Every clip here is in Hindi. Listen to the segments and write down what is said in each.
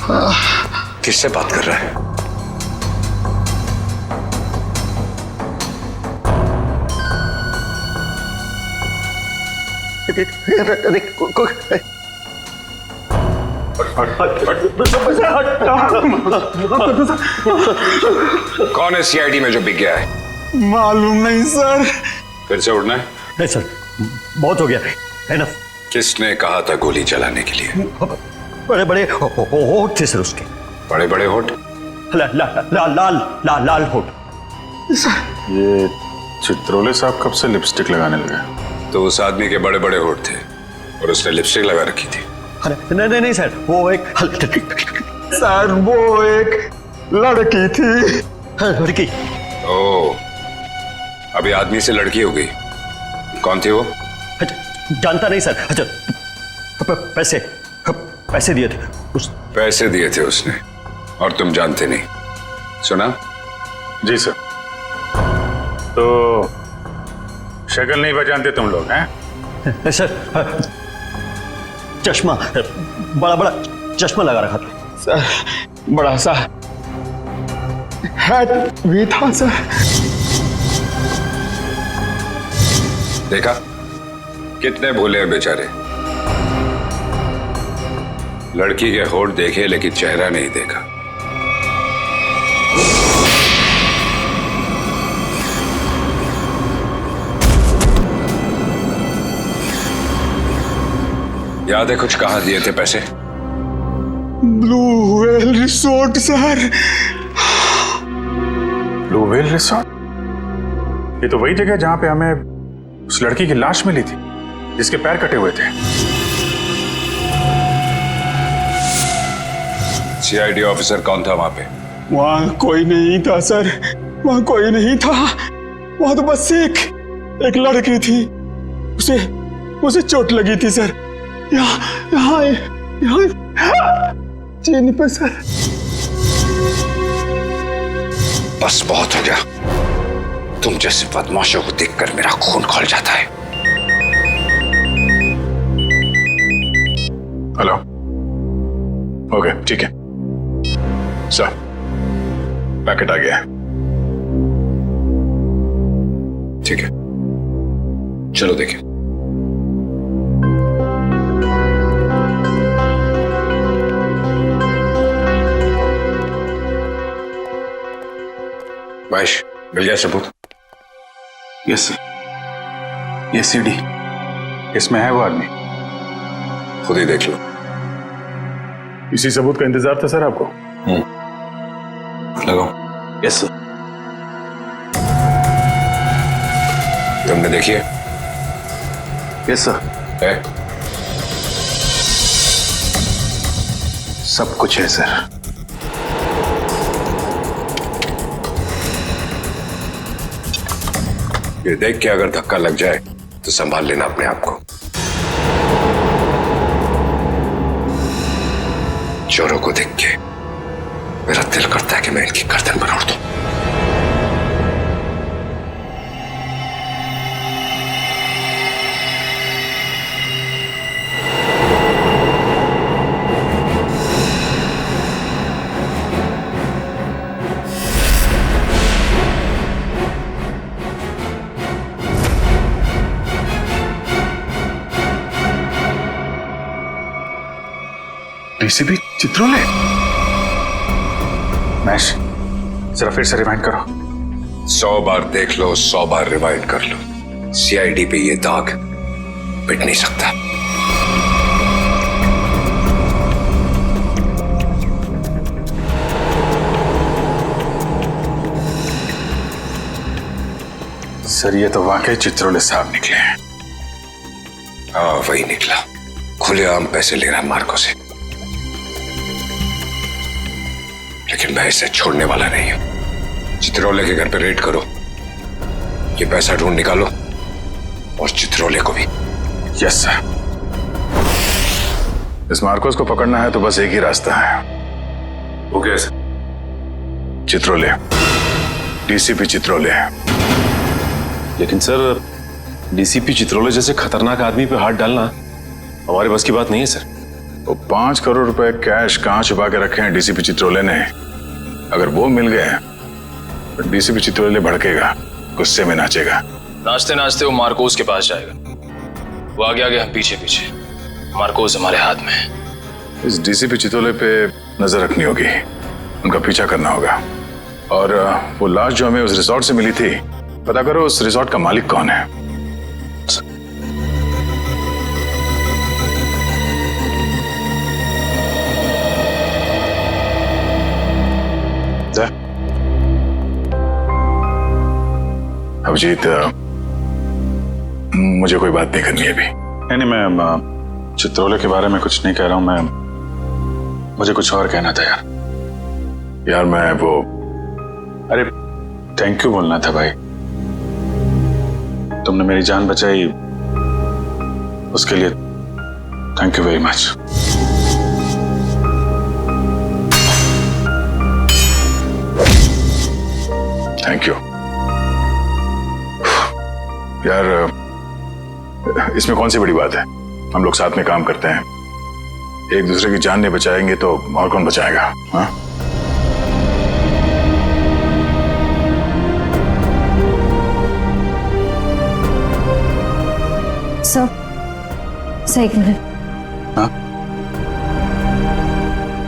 किससे बात कर रहा है? कौन है सीआईडी में जो बिक गया है? मालूम नहीं सर। फिर से उड़ना है? नहीं सर, बहुत हो गया, एनफ। किसने कहा था गोली चलाने के लिए? बड़े बड़े होठ थे सर उसके। बड़े बड़े होठ? लाल होठ। ये चित्रोले साहब कब से लिपस्टिक लगाने लगे? तो उस आदमी के बड़े बड़े होठ थे और उसने लिपस्टिक लगा रखी थी। नहीं सर, वो एक सर वो एक लड़की थी। लड़की? ओह, अभी आदमी से लड़की हो गई। कौन थी वो? जानता नहीं सर। अच्छा, पैसे दिए थे पैसे दिए थे उसने और तुम जानते नहीं? सुना? जी सर। तो शक्ल नहीं पहचानते तुम लोग हैं? सर, चश्मा, बड़ा बड़ा चश्मा लगा रखा था सर। बड़ा सा हैट भी था सर। देखा कितने भोले हैं बेचारे। लड़की के होठ देखे लेकिन चेहरा नहीं देखा। याद है कुछ कहाँ दिए थे पैसे? Blue whale resort sir. Blue whale resort? ये तो वही जगह जहां पे हमें उस लड़की की लाश मिली थी जिसके पैर कटे हुए थे। सीआईडी ऑफिसर कौन था वहां पे? वहां कोई नहीं था सर, वहां कोई नहीं था। वहां तो बस एक लड़की थी, उसे चोट लगी थी सर। यहाँ चीन पे सर। बस बहुत हो गया। तुम जैसे बदमाशों को देखकर मेरा खून खौल जाता है। हेलो, ओके ठीक है सर, पैकेट आ गया है। ठीक है, चलो देखें। महेश, मिल गया सबूत? Yes sir. ये सीडी, इसमें है वो आदमी। खुद ही देख लो। इसी सबूत का इंतजार था सर आपको? लगाओ। Yes sir. तुमने देखी है? Yes sir. है? सब कुछ है सर। ये देख के अगर धक्का लग जाए तो संभाल लेना अपने आप को। चोरों को देख के मेरा दिल करता है कि मैं इनकी गर्दन पर उड़ दूं। डीसीपी चित्रोले? मैश, जरा फिर से रिवाइंड करो। 100 बार देख लो, 100 बार रिवाइंड कर लो, सीआईडी पे ये दाग मिट नहीं सकता। सर ये तो वाकई चित्रोले साहब निकले हैं। हाँ वही निकला, खुलेआम पैसे ले रहा मार्को से। लेकिन मैं इसे छोड़ने वाला नहीं हूं। चित्रोले के घर पे रेड करो, ये पैसा ढूंढ निकालो और चित्रोले को भी। Yes sir. इस मार्कोस को पकड़ना है तो बस एक ही रास्ता है। वो कैसे? चित्रोले, डीसीपी चित्रोले। लेकिन सर, डीसीपी चित्रोले जैसे खतरनाक आदमी पे हाथ डालना हमारे बस की बात नहीं है सर। वो 5 करोड़ रुपए कैश कहाँ छुपा के रखे हैं डीसीपी चित्रोले ने? अगर वो मिल गए तो डीसीपी चित्रोले भड़केगा, गुस्से में नाचेगा। नाचते नाचते वो मार्कोस के पास जाएगा। वो आगे आगे, हम पीछे पीछे। मार्कोस हमारे हाथ में है। इस डीसीपी चित्रोले पे नजर रखनी होगी, उनका पीछा करना होगा। और वो लाश जो हमें उस रिसोर्ट से मिली थी, पता करो उस रिसोर्ट का मालिक कौन है। अभिजीत, मुझे कोई बात नहीं करनी है अभी। नहीं, मैं चित्रोले के बारे में कुछ नहीं कह रहा हूं। मुझे कुछ और कहना था यार मैं वो, अरे थैंक यू बोलना था भाई। तुमने मेरी जान बचाई, उसके लिए thank you very much. Thank you यार, इसमें कौन सी बड़ी बात है? हम लोग साथ में काम करते हैं, एक दूसरे की जान नहीं बचाएंगे तो और कौन बचाएगा? हाँ? सर एक मिनट। हाँ?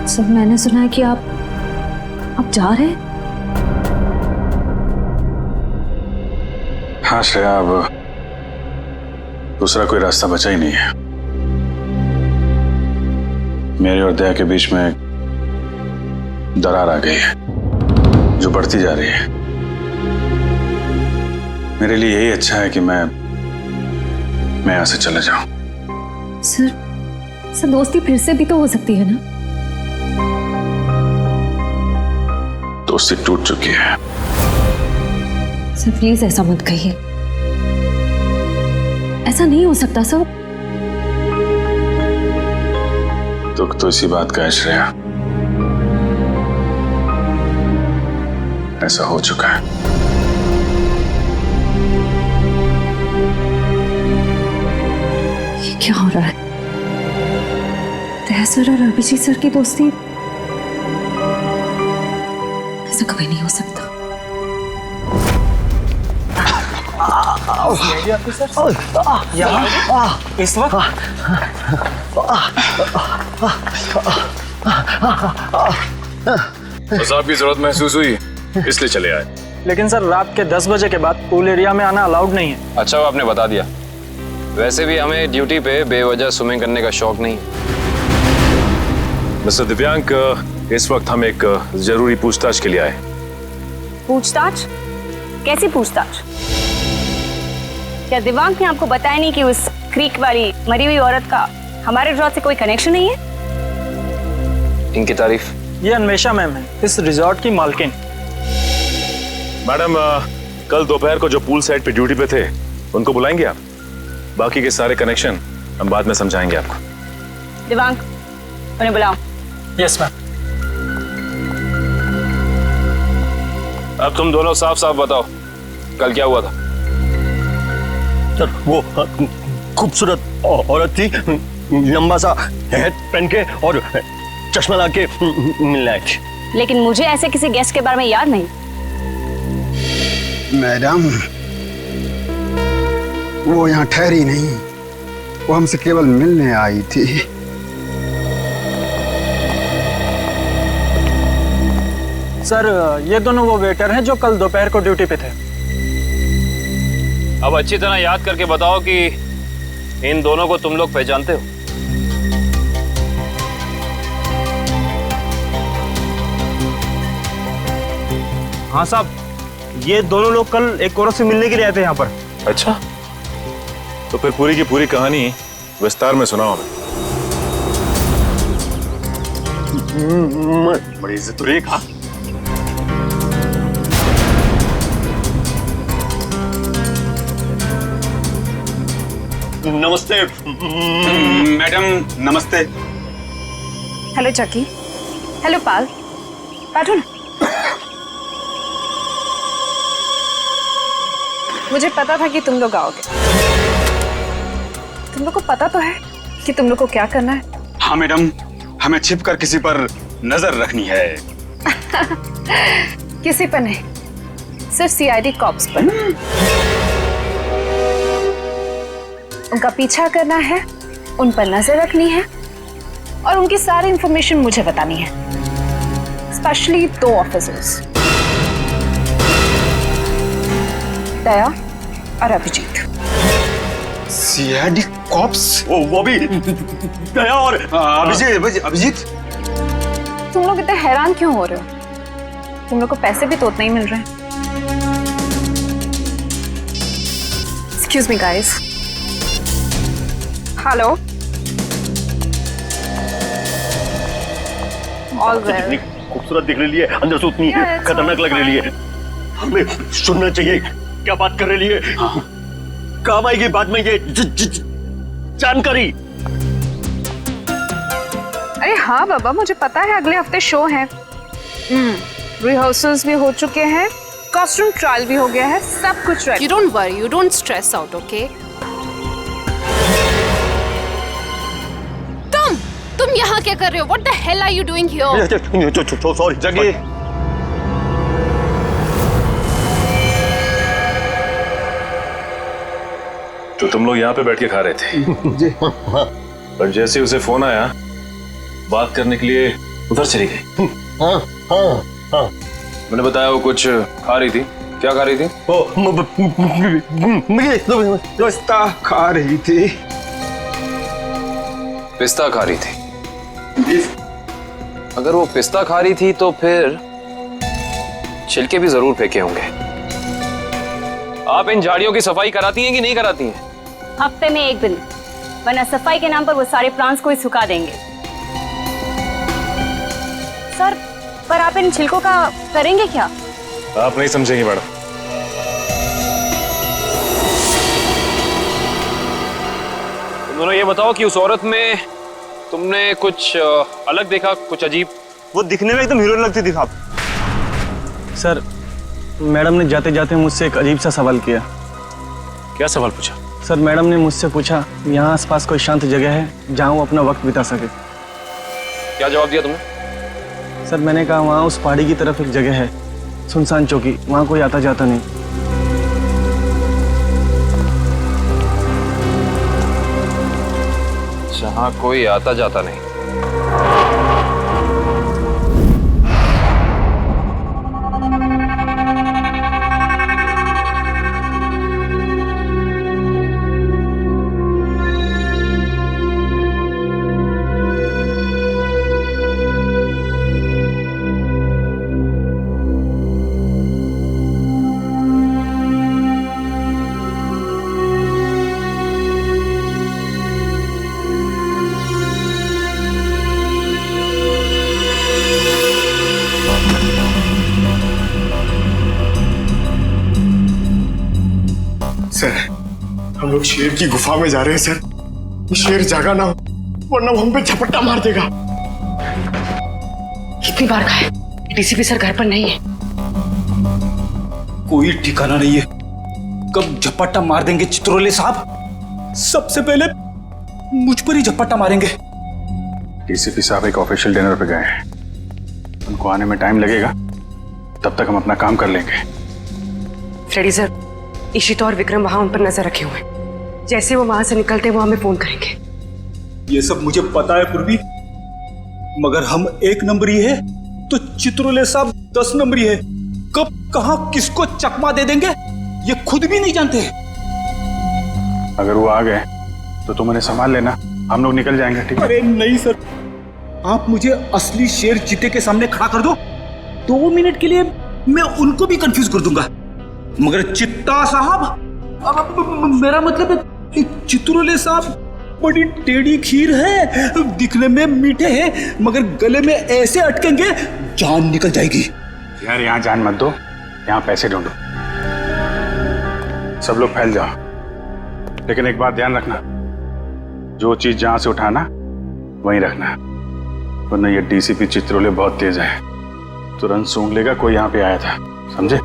सर मैंने सुना है कि आप जा रहे हैं। हाँ श्रेया, अब दूसरा कोई रास्ता बचा ही नहीं है। मेरे और दया के बीच में दरार आ गई है जो बढ़ती जा रही है। मेरे लिए यही अच्छा है कि मैं यहाँ से चला जाऊं। सर दोस्ती फिर से भी तो हो सकती है ना? दोस्ती टूट चुकी है। सर प्लीज ऐसा मत कहिए, ऐसा नहीं हो सकता सर। दुख तो इसी बात का है श्रेया, ऐसा हो चुका है। ये क्या हो रहा है? दया सर और अभिजीत सर की दोस्ती, ऐसा कभी नहीं हो सकता। इस वक्त साहब की जरूरत महसूस हुई, इसलिए चले आए। लेकिन सर रात के 10 बजे के बाद पूल एरिया में आना अलाउड नहीं है। अच्छा वो आपने बता दिया। वैसे भी हमें ड्यूटी पे बेवजह स्विमिंग करने का शौक नहीं है। मिस्टर दिव्यांग, इस वक्त हम एक जरूरी पूछताछ के लिए आए। पूछताछ? कैसी पूछताछ? क्या दिव्यांग ने आपको बताया नहीं कि उस क्रीक वाली मरी हुई औरत का हमारे रिजॉर्ट से कोई कनेक्शन नहीं है? इनकी तारीफ? ये अन्वेषा मैम है, इस रिजॉर्ट की मालकिन। मैडम, कल दोपहर को जो पूल साइड पे ड्यूटी पे थे उनको बुलाएंगे आप? बाकी के सारे कनेक्शन हम बाद में समझाएंगे आपको। दिव्यांग, उन्हें बुलाओ। Yes ma'am. अब तुम दोनों साफ साफ बताओ, कल क्या हुआ था? सर वो खूबसूरत औरत थी, लंबा सा हेड पहन के और चश्मा लगा के मिलने आई थी। लेकिन मुझे ऐसे किसी गेस्ट के बारे में याद नहीं। मैडम, वो यहाँ ठहरी नहीं, वो हमसे केवल मिलने आई थी। सर ये दोनों वो वेटर हैं जो कल दोपहर को ड्यूटी पे थे। अब अच्छी तरह याद करके बताओ कि इन दोनों को तुम लोग पहचानते हो? हाँ साहब, ये दोनों लोग कल एक औरत से मिलने के लिए आए थे यहाँ पर। अच्छा, तो फिर पूरी की पूरी कहानी विस्तार में सुनाओ हमें। बड़ी इज्जत तो एक। हाँ नमस्ते मैडम, नमस्ते। हेलो चकी। हेलो पाल, बैठो ना। मुझे पता था कि तुम लोग आओगे। तुम लोग को पता तो है कि तुम लोग को क्या करना है? हाँ मैडम, हमें छिपकर किसी पर नजर रखनी है। किसी पर नहीं, सिर्फ सीआईडी कॉप्स पर। उनका पीछा करना है, उन पर नजर रखनी है और उनकी सारी इंफॉर्मेशन मुझे बतानी है, स्पेशली 2 ऑफिसर्स, दया और अभिजीत। CID cops? वो भी दया और अभिजीत। तुम लोग इतने हैरान क्यों हो रहे हो? तुम लोग को पैसे भी तो उतने ही मिल रहे हैं। Excuse me guys. Hello. All well. इतनी खूबसूरत दिख रही है, अंदर से उतनी खतरनाक लग रही है। हमें सुनना चाहिए क्या बात कर रही है। काम आएगी बाद में ये जानकारी। अरे हाँ बाबा, मुझे पता है अगले हफ्ते शो है। रिहर्सल्स भी हो चुके हैं, कॉस्ट्यूम ट्रायल भी हो गया है, सब कुछ ready. You don't worry, you don't stress out, okay? तुम यहाँ क्या कर रहे हो? What the hell are you doing here? Sorry जगी। तो तुम लोग यहाँ पे बैठ के खा रहे थे पर जैसे उसे फोन आया बात करने के लिए उधर चली गई। हाँ। मैंने बताया वो कुछ खा रही थी। क्या खा रही थी? पिस्ता खा रही थी। पिस्ता खा रही थी? अगर वो पिस्ता खा रही थी तो फिर छिलके भी जरूर फेंके होंगे। आप इन झाड़ियों की सफाई कराती हैं कि नहीं कराती हैं? हफ्ते में 1 दिन, वरना सफाई के नाम पर वो सारे प्लांट्स को ही सुखा देंगे। सर, पर आप इन छिलकों का करेंगे क्या? आप नहीं समझेंगे मैडम। तुम दोनों ये बताओ कि उस औरत में तुमने कुछ अलग देखा, कुछ अजीब? वो दिखने में एकदम हीरोइन लगती थी साहब। सर, मैडम ने जाते जाते मुझसे एक अजीब सा सवाल किया। क्या सवाल पूछा? सर, मैडम ने मुझसे पूछा यहाँ आसपास कोई शांत जगह है जहाँ वो अपना वक्त बिता सके। क्या जवाब दिया तुमने? सर, मैंने कहा वहाँ उस पहाड़ी की तरफ एक जगह है, सुनसान चौकी, वहाँ कोई आता जाता नहीं। जहाँ कोई आता जाता नहीं? सर, हम लोग शेर की गुफा में जा रहे हैं सर। ये शेर जागा ना हो, वरना वो हम पे झपट्टा मार देगा। कितनी बार खाए? डीसीपी सर घर पर नहीं है। कोई ठिकाना नहीं है, कब झपट्टा मार देंगे चित्रोले साहब। सबसे पहले मुझ पर ही झपट्टा मारेंगे। डीसीपी साहब एक ऑफिशियल डिनर पे गए हैं, उनको आने में टाइम लगेगा, तब तक हम अपना काम कर लेंगे। फ्रेडी सर, इशिता और विक्रम वहां उन पर नजर रखे हुए हैं। जैसे वो वहां से निकलते वो हमें फोन करेंगे। ये सब मुझे पता है पूर्वी, मगर हम 1 नंबरी है तो चित्रोले साहब 10 नंबरी है। कब कहां किसको चकमा दे देंगे ये खुद भी नहीं जानते। अगर वो आ गए तो तुम उन्हें संभाल लेना, हम लोग निकल जाएंगे। ठीक है? अरे नहीं सर, आप मुझे असली शेर चीते के सामने खड़ा कर दो, 2 मिनट के लिए मैं उनको भी कंफ्यूज कर दूंगा। मगर चित्ता साहब, मेरा मतलब चित्रोले साहब बड़ी टेढ़ी खीर है, दिखने में मीठे हैं मगर गले में ऐसे अटकेंगे जान निकल जाएगी। यार यहाँ जान मत दो, यहाँ पैसे ढूंढो। सब लोग फैल जाओ, लेकिन एक बात ध्यान रखना, जो चीज जहां से उठाना वहीं रखना, वरना ये डीसीपी चित्रोले बहुत तेज है, तुरंत सूंघ लेगा कोई यहाँ पे आया था। समझे?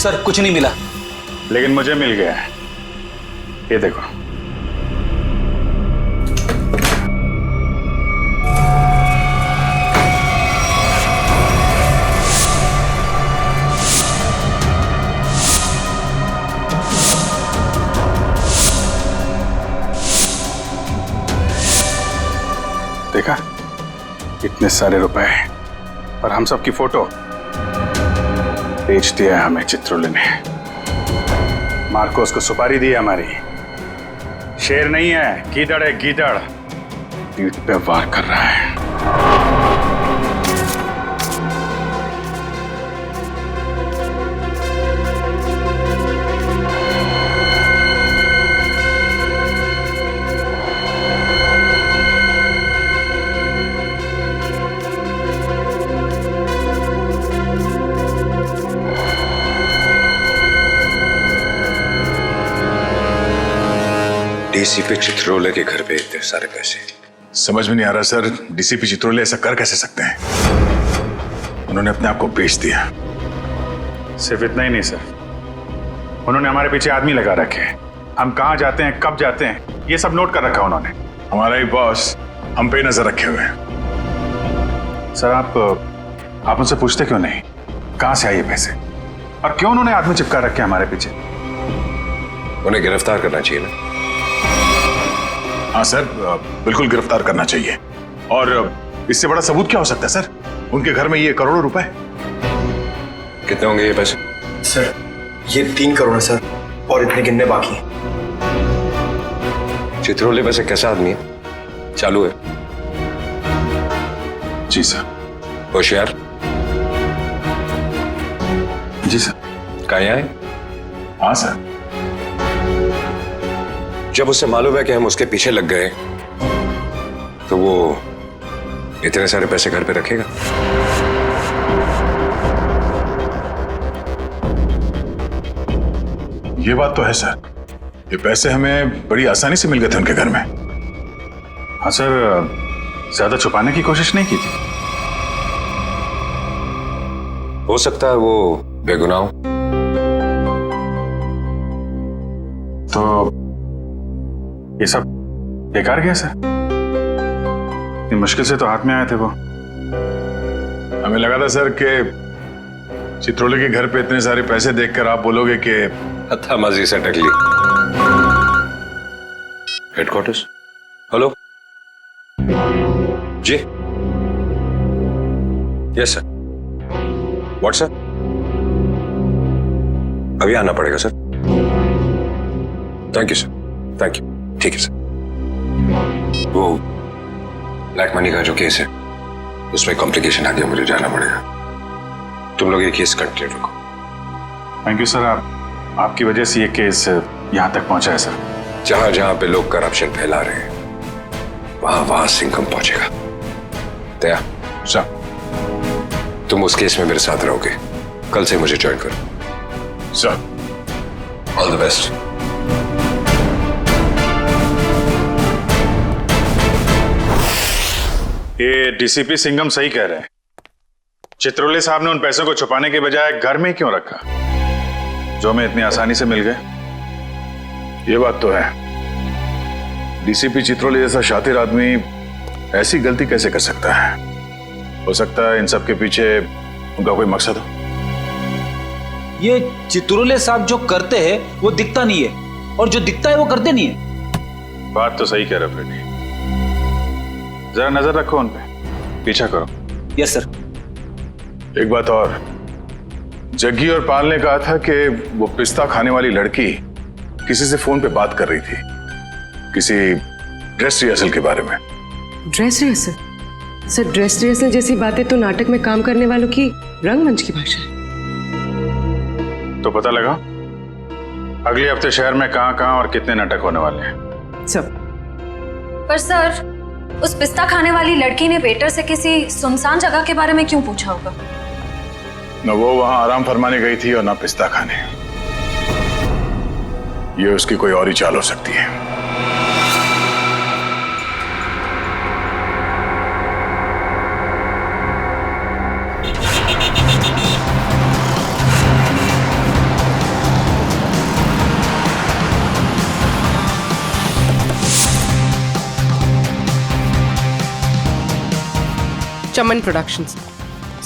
सर कुछ नहीं मिला। लेकिन मुझे मिल गया है, ये देखो। देखा, इतने सारे रुपए और हम सब की फोटो बेच दिया है हमें चित्रोले ने। मार्कोस को सुपारी दी है हमारी। शेर नहीं है, गीदड़ है, गीदड़। पीठ पे वार कर रहा है। डीसीपी चित्रोले के घर पे इतने सारे पैसे। समझ में नहीं आ रहा सर, डीसीपी चित्रोले ऐसा कर कैसे सकते हैं? उन्होंने अपने आप को बेच दिया। सिर्फ इतना ही नहीं सर, उन्होंने हमारे पीछे आदमी लगा रखे हैं। हम कहाँ जाते हैं, कब जाते हैं, ये सब नोट कर रखा उन्होंने। हमारा ही बॉस हम पे नजर रखे हुए हैं। सर आप मुझसे पूछते क्यों नहीं कहाँ से आए ये पैसे, और क्यों उन्होंने आदमी चिपका रखे हमारे पीछे? उन्हें गिरफ्तार करना चाहिए ना। हाँ सर, बिल्कुल गिरफ्तार करना चाहिए। और इससे बड़ा सबूत क्या हो सकता है सर? उनके घर में ये करोड़ों रुपए। कितने होंगे ये पैसे? सर ये 3 करोड़ है सर, और इतने गिनने बाकी हैं। चित्रोले वैसे कैसा आदमी है? चालू है? जी सर। होशियार? जी सर। कहाँ आए? हाँ सर। जब उसे मालूम है कि हम उसके पीछे लग गए तो वो इतने सारे पैसे घर पे रखेगा? ये बात तो है सर, ये पैसे हमें बड़ी आसानी से मिल गए थे उनके घर में। हाँ सर, ज्यादा छुपाने की कोशिश नहीं की थी। हो सकता है वो बेगुनाह हो। तो ये सब बेकार गया सर? इतनी मुश्किल से तो हाथ में आए थे वो। हमें लगा था सर कि चित्रोले के घर पे इतने सारे पैसे देखकर आप बोलोगे कि हत्थामाजी से टकली। हेडक्वार्टर्स। हेलो जी। Yes sir. व्हाट्सएप? अभी आना पड़ेगा sir. Thank you sir, thank you. ठीक है सर। वो ब्लैक मनी का जो केस है उसमें कॉम्प्लिकेशन आ गया, मुझे जाना पड़ेगा। तुम लोग ये केस कंटिन्यू रखो। थैंक यू सर, आपकी वजह से ये केस यहाँ तक पहुंचा है सर। जहां जहां पे लोग करप्शन फैला रहे हैं वहां वहां सिंघम पहुंचेगा। दया सर, तुम उस केस में मेरे साथ रहोगे। कल से मुझे ज्वाइन करो। सर। All the best. ये डीसीपी सिंघम सही कह रहे हैं। चित्रोले साहब ने उन पैसों को छुपाने के बजाय घर में क्यों रखा, जो हमें इतनी आसानी से मिल गए? ये बात तो है। डीसीपी चित्रोले जैसा शातिर आदमी ऐसी गलती कैसे कर सकता है? हो सकता है इन सब के पीछे उनका कोई मकसद हो। ये चित्रोले साहब जो करते हैं वो दिखता नहीं है, और जो दिखता है वो करते नहीं है। बात तो सही कह रहे फ्रेडी। जरा नजर रखो उन पे, पीछा करो। Yes sir. एक बात और, जग्गी और पाल ने कहा था कि वो पिस्ता खाने वाली लड़की किसी से फोन पे बात कर रही थी, किसी ड्रेस रिहर्सल के बारे में। Dress rehearsal? Sir dress rehearsal जैसी बातें तो नाटक में काम करने वालों की रंगमंच की भाषा है। तो पता लगा अगले हफ्ते शहर में कहां और कितने नाटक होने वाले हैं सब। पर सर उस पिस्ता खाने वाली लड़की ने वेटर से किसी सुनसान जगह के बारे में क्यों पूछा होगा? न वो वहां आराम फरमाने गई थी और न पिस्ता खाने। ये उसकी कोई और ही चाल हो सकती है। चमन प्रोडक्शंस।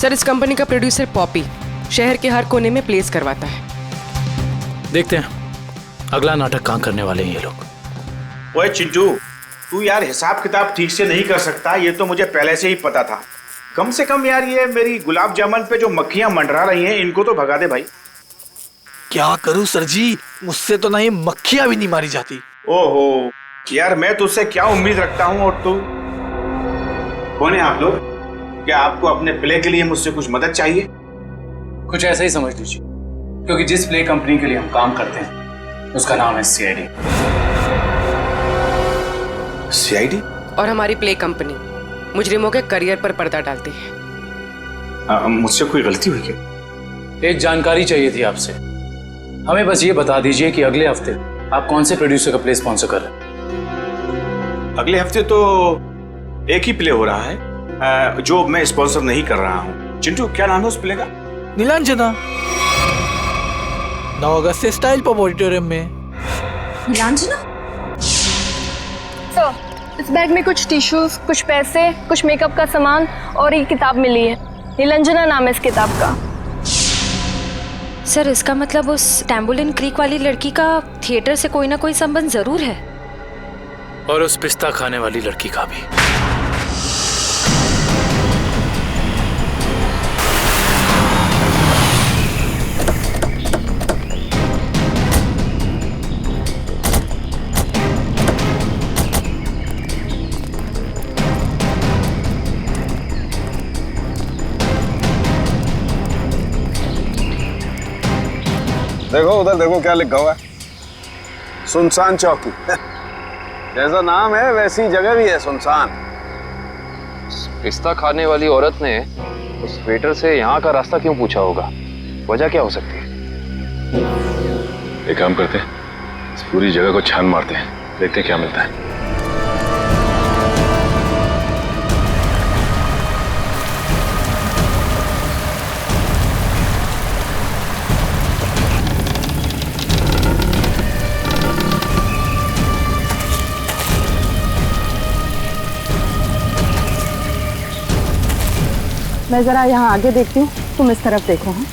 सर, इस कंपनी का प्रोड्यूसर पॉपी शहर के हर कोने में प्लेस करवाता है। देखते हैं अगला नाटक कहाँ करने वाले हैं ये लोग। ओए चिंटू, तू यार हिसाब किताब ठीक से नहीं कर सकता, ये तो मुझे पहले से ही पता था। कम से कम यार ये मेरी गुलाब जामुन पे जो मक्खियां मंडरा रही हैं इनको तो भगा दे भाई। क्या करूं सर जी, मुझसे तो नहीं मक्खियां भी नहीं मारी जाती। ओहो यार, मैं तुझसे क्या उम्मीद रखता हूँ और तू। कौन है आप लोग? क्या आपको अपने प्ले के लिए मुझसे कुछ मदद चाहिए? कुछ ऐसा ही समझ लीजिए, क्योंकि जिस प्ले कंपनी के लिए हम काम करते हैं उसका नाम है CID। CID? और हमारी प्ले कंपनी मुजरिमों के करियर पर पर्दा डालती है। मुझसे कोई गलती हुई क्या? एक जानकारी चाहिए थी आपसे। हमें बस ये बता दीजिए कि अगले हफ्ते आप कौन से प्रोड्यूसर का प्ले स्पॉन्सर कर रहे हैं। अगले हफ्ते तो एक ही प्ले हो रहा है जो मैं स्पॉन्सर नहीं कर रहा हूँ। चिंटू, क्या नाम है उस प्ले का? नीलांजना, 9 अगस्त से स्टाइल पब ऑडिटोरियम में। नीलांजना? सर, इस बैग में कुछ टिश्यूज, कुछ पैसे, कुछ मेकअप का सामान और एक किताब मिली है। नीलांजना नाम है इस किताब का। सर, इसका मतलब उस टैम्बोलिन क्रीक वाली लड़की का थिएटर से कोई ना कोई संबंध जरूर है। और उस पिस्ता खाने वाली लड़की का भी। देखो उधर, देखो क्या लिखा हुआ है, सुनसान चौकी। जैसा नाम है वैसी जगह भी है, सुनसान। पिस्ता खाने वाली औरत ने उस वेटर से यहाँ का रास्ता क्यों पूछा होगा? वजह क्या हो सकती है? एक काम करते हैं, इस पूरी जगह को छान मारते हैं, देखते हैं क्या मिलता है। मैं जरा यहाँ आगे देखती हूँ, तुम इस तरफ देखो। हाँ?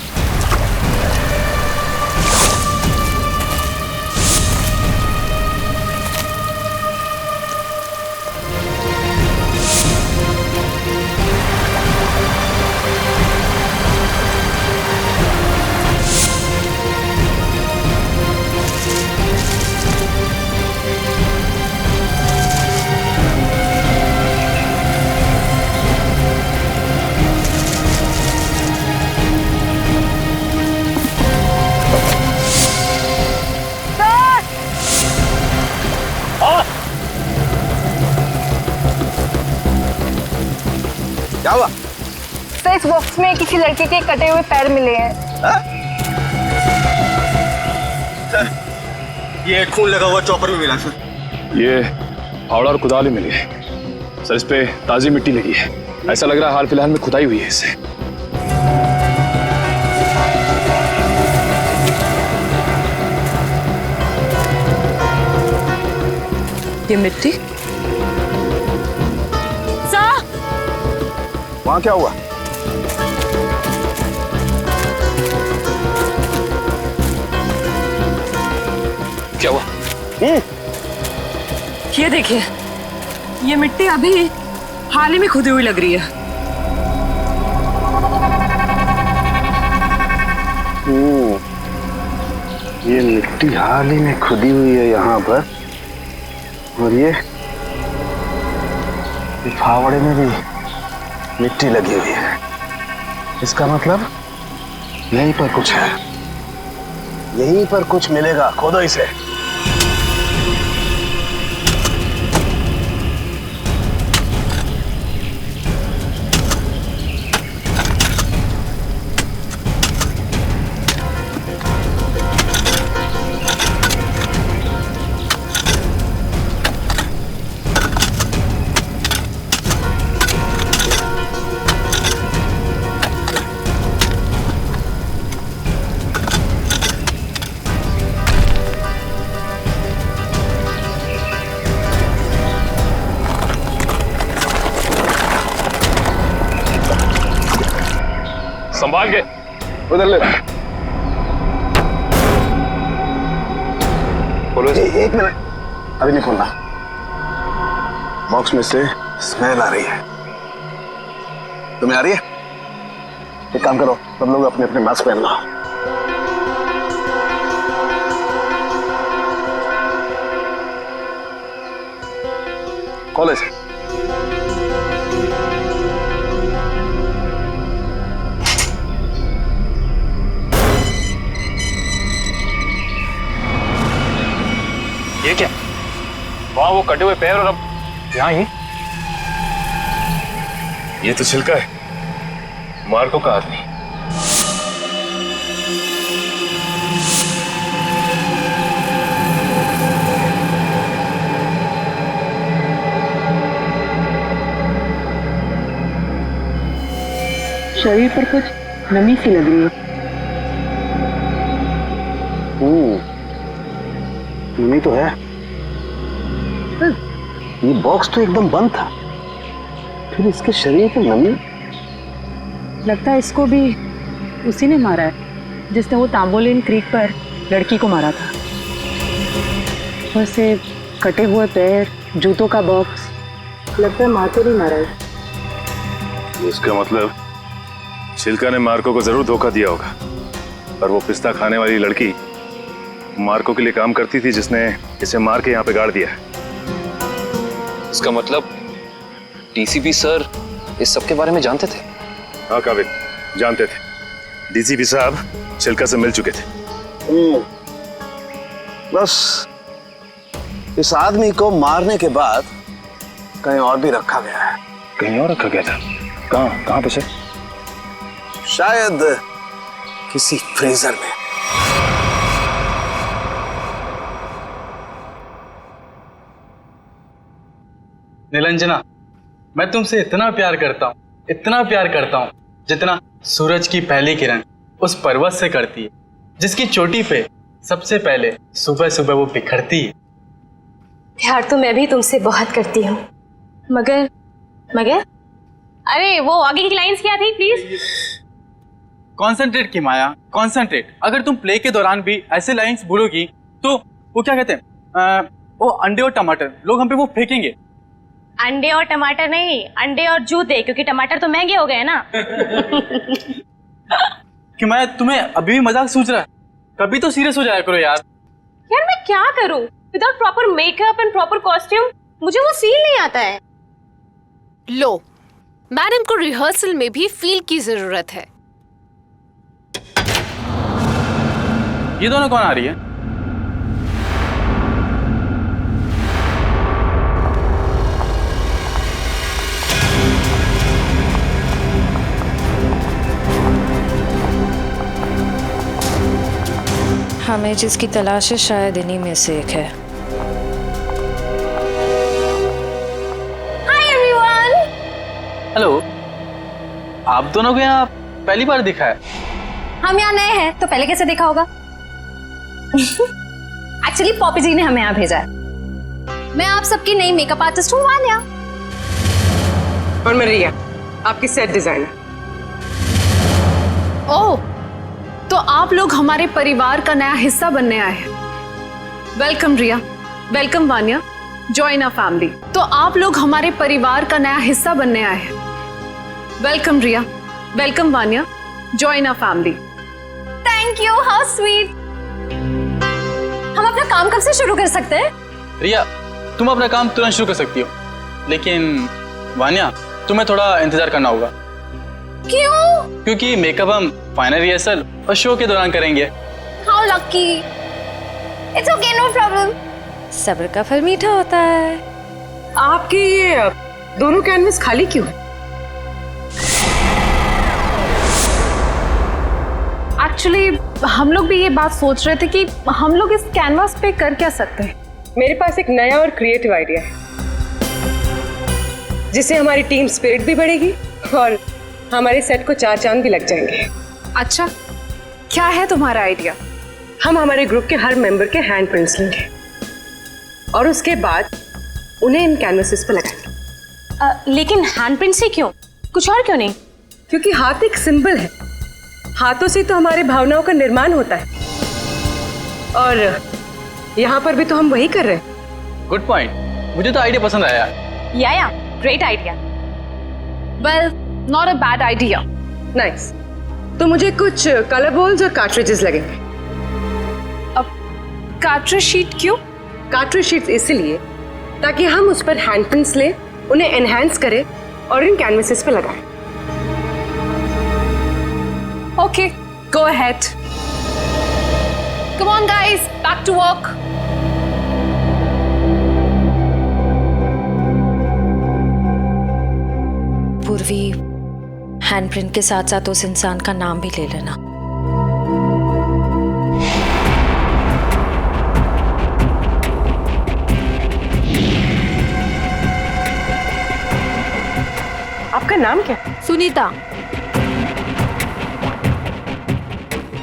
क्या हुआ? सर, इस बॉक्स में किसी लड़के के कटे हुए पैर मिले हैं। ये खून लगा हुआ चॉपर भी मिला सर। ये फावड़ा और कुदाल ही मिली है सर। इस पे ताजी मिट्टी लगी है। ऐसा लग रहा है हाल फिलहाल में खुदाई हुई है इससे। ये मिट्टी वहां क्या हुआ? क्या हुआ? ये देखिए, ये मिट्टी अभी हाल ही में खुदी हुई लग रही है। ये मिट्टी हाल ही में खुदी हुई है यहाँ पर, और ये फावड़े में भी मिट्टी लगी हुई है। इसका मतलब यहीं पर कुछ है, यहीं पर कुछ मिलेगा। खोदो इसे। संभाल के। उधर ले। खोलो। एक मिनट, अभी नहीं खोलना। बॉक्स में से स्मेल आ रही है। तुम्हें आ रही है? एक काम करो, सब लोग अपने अपने मास्क पहन लो। कॉलेज ये क्या? वहां वो कटे हुए पैर और अब यहाँ ही। ये तो छिलका है, मार्को का आदमी। शरीर पर कुछ नमी सी लग रही है। नमी तो है। ये बॉक्स तो एकदम बंद था, फिर इसके शरीर पर नमी। लगता है इसको भी उसी ने मारा है जिसने वो तांबोलिन क्रीक पर लड़की को मारा था। वैसे कटे हुए पैर, जूतों का बॉक्स, लगता है मार्को ने मारा है। इसका मतलब छिलका ने मार्को को जरूर धोखा दिया होगा, और वो पिस्ता खाने वाली लड़की मार्को के लिए काम करती थी, जिसने इसे मार के यहाँ पे गाड़ दिया। इसका मतलब डीसीपी सर इस सब के बारे में जानते थे? हाँ काबिल, जानते थे। डीसीपी साहब छिलका से मिल चुके थे। बस इस आदमी को मारने के बाद कहीं और भी रखा गया है। कहीं और रखा गया था? कहाँ पे सर? शायद किसी फ्रीजर में। निरंजना, मैं तुमसे इतना प्यार करता हूँ, जितना सूरज की पहली किरण उस पर्वत से करती है, जिसकी चोटी पे सबसे पहले सुबह सुबह वो बिखरती है। प्यार तो मैं भी तुमसे बहुत करती हूँ, मगर अरे वो आगे की लाइंस क्या थी प्लीज? कॉन्सेंट्रेट की माया, कॉन्सेंट्रेट। अगर तुम प्ले के दौरान भी ऐसे लाइंस बोलोगी तो वो क्या कहते हैं, वो अंडे और टमाटर लोग हम पे वो फेंकेंगे। अंडे और टमाटर नहीं, अंडे और जूते, क्योंकि टमाटर तो महंगे हो गए ना। कि मैं तुम्हें अभी भी मजाक सूझ रहा है? कभी तो सीरियस हो जाया करो यार। यार मैं क्या करूं, without proper makeup and proper costume मुझे वो फील नहीं आता है। लो, मैडम को रिहर्सल में भी फील की जरूरत है। ये दोनों कौन आ रही है? हमें जिसकी तलाश है शायद इन्हीं में से एक है। Hi everyone. हेलो, आप दोनों को यहाँ पहली बार दिखा है? हम यहाँ नए हैं तो पहले कैसे देखा होगा? एक्चुअली पॉपी जी ने हमें यहाँ भेजा है। मैं आप सबकी नई मेकअप आर्टिस्ट हूँ वान्या। और मैं रिया, आपकी सेट डिजाइनर। ओह, तो आप लोग हमारे परिवार का नया हिस्सा बनने आए हैं। Welcome Riya, welcome Vanya, join our family. तो आप लोग हमारे परिवार का नया हिस्सा बनने आए हैं। Welcome Riya, welcome Vanya, join our family. Thank you, how sweet. हम अपना काम कब से शुरू कर सकते हैं? रिया, तुम अपना काम तुरंत शुरू कर सकती हो, लेकिन वान्या तुम्हें थोड़ा इंतजार करना होगा। क्यों? क्योंकि मेकअप हम फाइनल रिहर्सल और शो के दौरान करेंगे। How lucky. It's okay, no problem. सब्र का फल मीठा होता है। आपके ये दोनों कैनवस खाली क्यों है? एक्चुअली हम लोग भी ये बात सोच रहे थे कि हम लोग इस कैनवास पे कर क्या सकते हैं। मेरे पास एक नया और क्रिएटिव आइडिया है, जिससे हमारी टीम स्पिरिट भी बढ़ेगी और हमारे सेट को 4 चांद भी लग जाएंगे। अच्छा, क्या है तुम्हारा आइडिया? हम हमारे ग्रुप के हर मेंबर के हैंड प्रिंट्स लेंगे और उसके बाद उन्हें इन कैनवसेस पर लगाएंगे। लेकिन हैंड प्रिंट्स ही क्यों, कुछ और क्यों नहीं? क्योंकि हाथ एक सिंबल है हाथों से तो हमारे भावनाओं का निर्माण होता है, और यहाँ पर भी तो हम वही कर रहे हैं। गुड पॉइंट, मुझे तो आइडिया पसंद आया। या great idea. Well, not a bad idea. Nice. तो मुझे कुछ कलर बॉल्स और कार्ट्रिजेस लगेंगे। अब कार्ट्रिज शीट क्यों? कार्ट्रिज शीट्स इसलिए ताकि हम उस पर हैंड प्रिंट्स लें, उन्हें एनहांस करें और इन कैनवसेस पे लगाएं। Okay, go ahead. Come on guys, back to work. Purvi, handprint के साथ साथ उस इंसान का नाम भी ले लेना। आपका नाम क्या? सुनीता।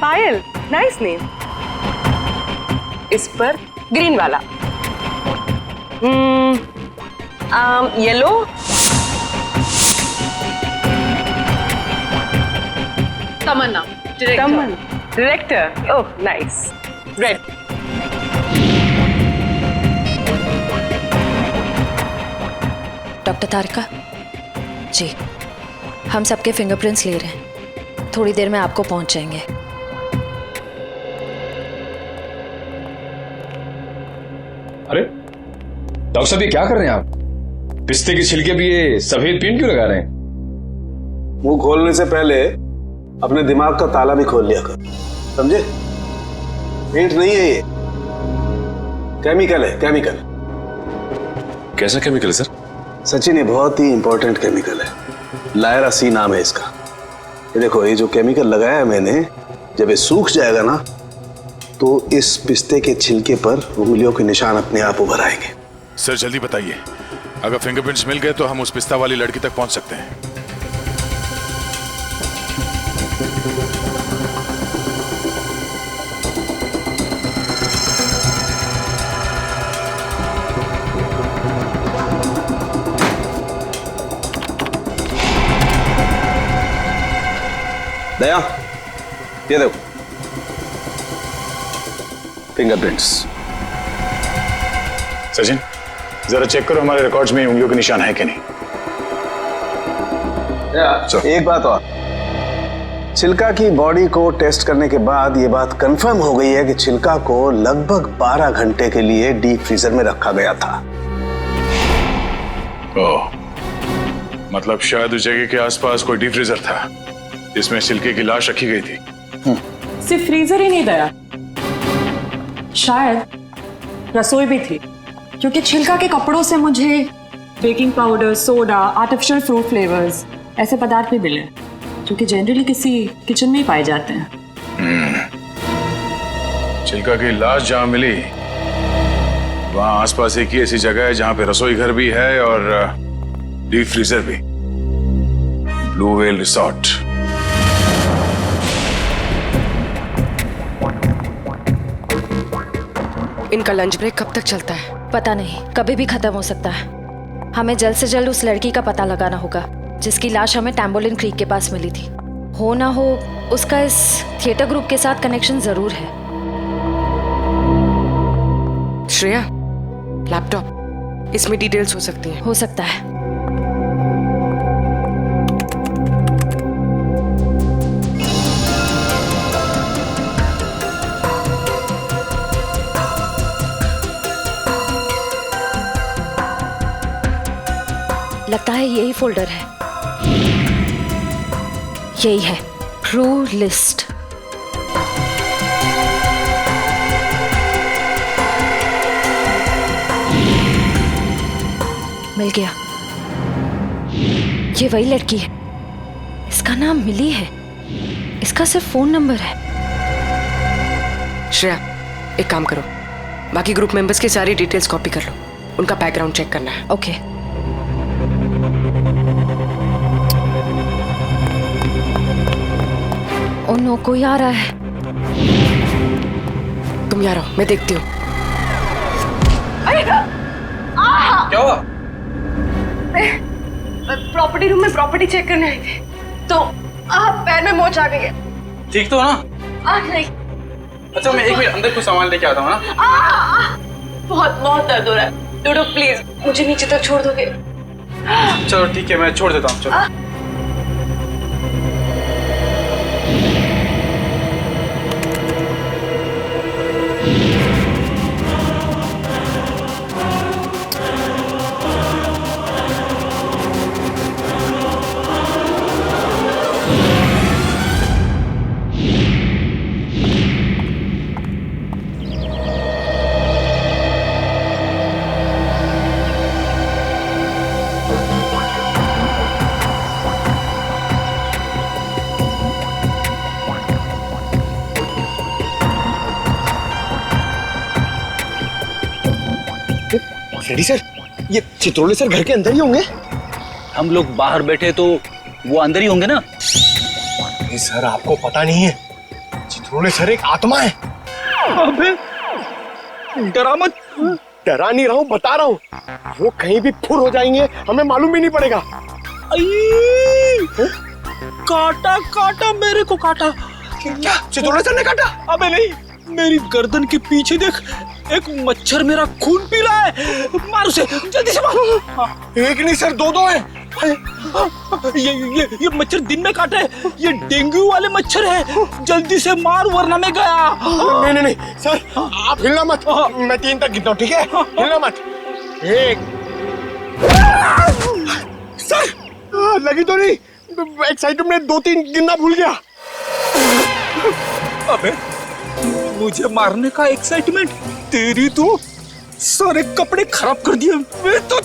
Payal, nice name. इस पर ग्रीन वाला। Yellow. Tamanna, director. Oh nice. Red. Doctor Tarika ji, हम सबके फिंगरप्रिंट्स ले रहे हैं, थोड़ी देर में आपको पहुंच जाएंगे। अरे डॉक्टर साहब, ये क्या कर रहे हैं आप? पिस्ते के छिलके भी ये सफेद पेंट क्यों लगा रहे हैं? मुंह खोलने से पहले अपने दिमाग का ताला भी खोल लिया कर, समझे? पेंट नहीं है ये, केमिकल है, केमिकल। कैसा केमिकल है सर? सचिन, ये बहुत ही इंपॉर्टेंट केमिकल है, लायरा सी नाम है इसका। ये देखो, ये जो केमिकल लगाया है मैंने, जब ये सूख जाएगा ना तो इस पिस्ते के छिलके पर उंगलियों के निशान अपने आप उभर आएंगे। सर जल्दी बताइए, अगर फिंगरप्रिंट्स मिल गए तो हम उस पिस्ता वाली लड़की तक पहुंच सकते हैं। दया, ये देखो फिंगरप्रिंट्स। सचिन, जरा चेक करो हमारे रिकॉर्ड्स में उंगलियों के निशान है कि नहीं। एक बात और, छिलका की बॉडी को टेस्ट करने के बाद ये बात कंफर्म हो गई है कि छिलका को लगभग 12 घंटे के लिए डीप फ्रीजर में रखा गया था। ओह, मतलब शायद उस जगह के आसपास कोई डीप फ्रीजर था जिसमें छिलके की लाश रखी गई थी। सिर्फ फ्रीजर ही नहीं दया, शायद रसोई भी थी, क्योंकि छिलका के कपड़ों से मुझे baking powder, soda, artificial fruit flavours ऐसे पदार्थ भी मिले जो कि जनरली किसी किचन में ही पाए जाते हैं। छिलका की लाश जहां मिली वहां आसपास एक ही ऐसी जगह है जहां पे रसोई घर भी है और डीप फ्रीजर भी, ब्लू व्हेल रिसोर्ट। इनका लंच ब्रेक कब तक चलता है? पता नहीं, कभी भी खत्म हो सकता है। हमें जल्द से जल्द उस लड़की का पता लगाना होगा जिसकी लाश हमें टैम्बोलिन क्रीक के पास मिली थी। हो ना हो उसका इस थिएटर ग्रुप के साथ कनेक्शन जरूर है। श्रेया, लैपटॉप, इसमें डिटेल्स हो सकती हैं। हो सकता है। लगता है यही फोल्डर है। यही है, क्रू लिस्ट। मिल गया, ये वही लड़की है। इसका नाम मिली है, इसका सिर्फ फोन नंबर है। श्रेया, एक काम करो, बाकी ग्रुप मेंबर्स की सारी डिटेल्स कॉपी कर लो, उनका बैकग्राउंड चेक करना है। ओके। ओ नो, कोई आ रहा है। तुम यहाँ रहो, मैं देखती हूँ। क्या हुआ? प्रॉपर्टी रूम में प्रॉपर्टी चेक करने आई थी, तो पैर में मोच आ गई है। ठीक तो हो ना? नहीं। अच्छा मैं 1 मिनट अंदर कुछ सामान लेके आता हूँ ना। बहुत बहुत दर्द हो रहा है। डोडो प्लीज मुझे नीचे तक छोड़ दोगे? चलो ठीक है, मैं छोड़ देता हूँ। चलो। रेडी सर, ये चित्रोले सर घर के अंदर ही होंगे? हम लोग बाहर बैठे तो वो अंदर ही होंगे ना? सर आपको पता नहीं है, चित्रोले सर एक आत्मा है। अबे डरा मत। डरा नहीं रहा हूँ, बता रहा हूँ। वो कहीं भी फुर हो जाएंगे, हमें मालूम भी नहीं पड़ेगा। काटा काटा, मेरे को काटा। क्या चित्रोले सर ने काटा? अबे नहीं, मेरी गर्दन के पीछे देख, एक मच्छर मेरा खून पी रहा है। मार उसे, जल्दी से मार। एक नहीं सर, 2 हैं। ये मच्छर दिन में काटे, ये डेंगू वाले मच्छर है। जल्दी से मार वरना मैं गया। नहीं सर, आप हिलना मत। मैं 3 तक गिनता हूँ, ठीक है? हिलना मत। 1 सर, लगी तो नहीं? एक्साइटमेंट में 2-3 गिनना भूल गया। अबे मुझे मारने का एक्साइटमेंट, तेरी तो सारे कपड़े खराब कर दिए। मैं तो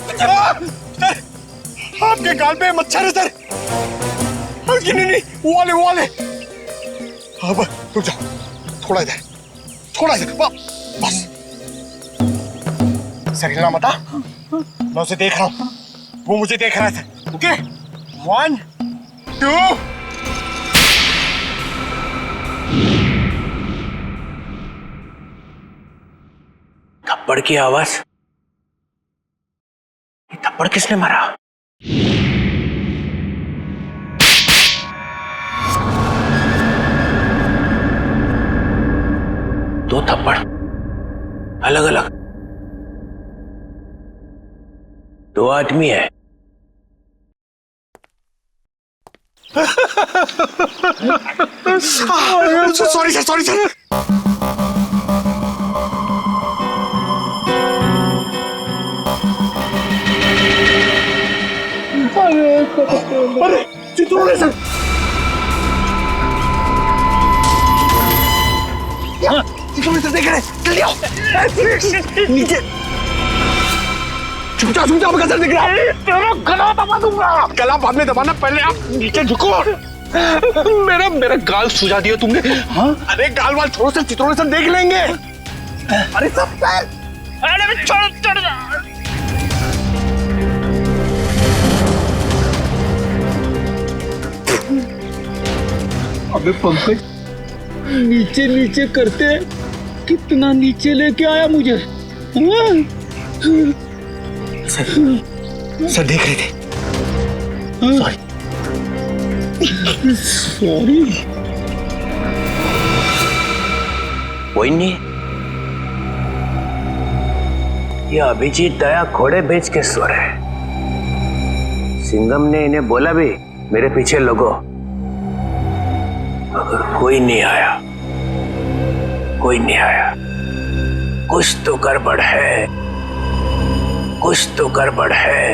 आपके गाल पे मच्छर है सर। नहीं, वो वाले। अब रुक जाओ, थोड़ा इधर, बस। सर हिलना मत। मैं उसे देख रहा हूँ, वो मुझे देख रहा है सर। ओके, 1 2 थप्पड़ की आवाज। ये थप्पड़ किसने मारा? दो थप्पड़ अलग अलग, 2 आदमी है। Sorry sir. अरे चित्रोले सर, चित्रोले सर देख रहे हैं, जल्दी आओ। नीचे चुपचाप गजर दिख रहा है। तेरा गला दबा दूंगा। गला बाद में दबाना, पहले आप नीचे झुको। मेरा गाल सुझा दिया तुमने। हाँ? अरे गाल वाल छोड़ो सर, चित्रोले सर देख लेंगे। अरे सब छोड़। अबे पंकज, नीचे करते कितना नीचे लेके आया मुझे। सर देख रहे थे। सॉरी। कोई नहीं, ये अभिजीत दया घोड़े बेच के सो रहे। सिंघम ने इन्हें बोला भी मेरे पीछे लगो, मगर कोई नहीं आया। कुछ तो गड़बड़ है।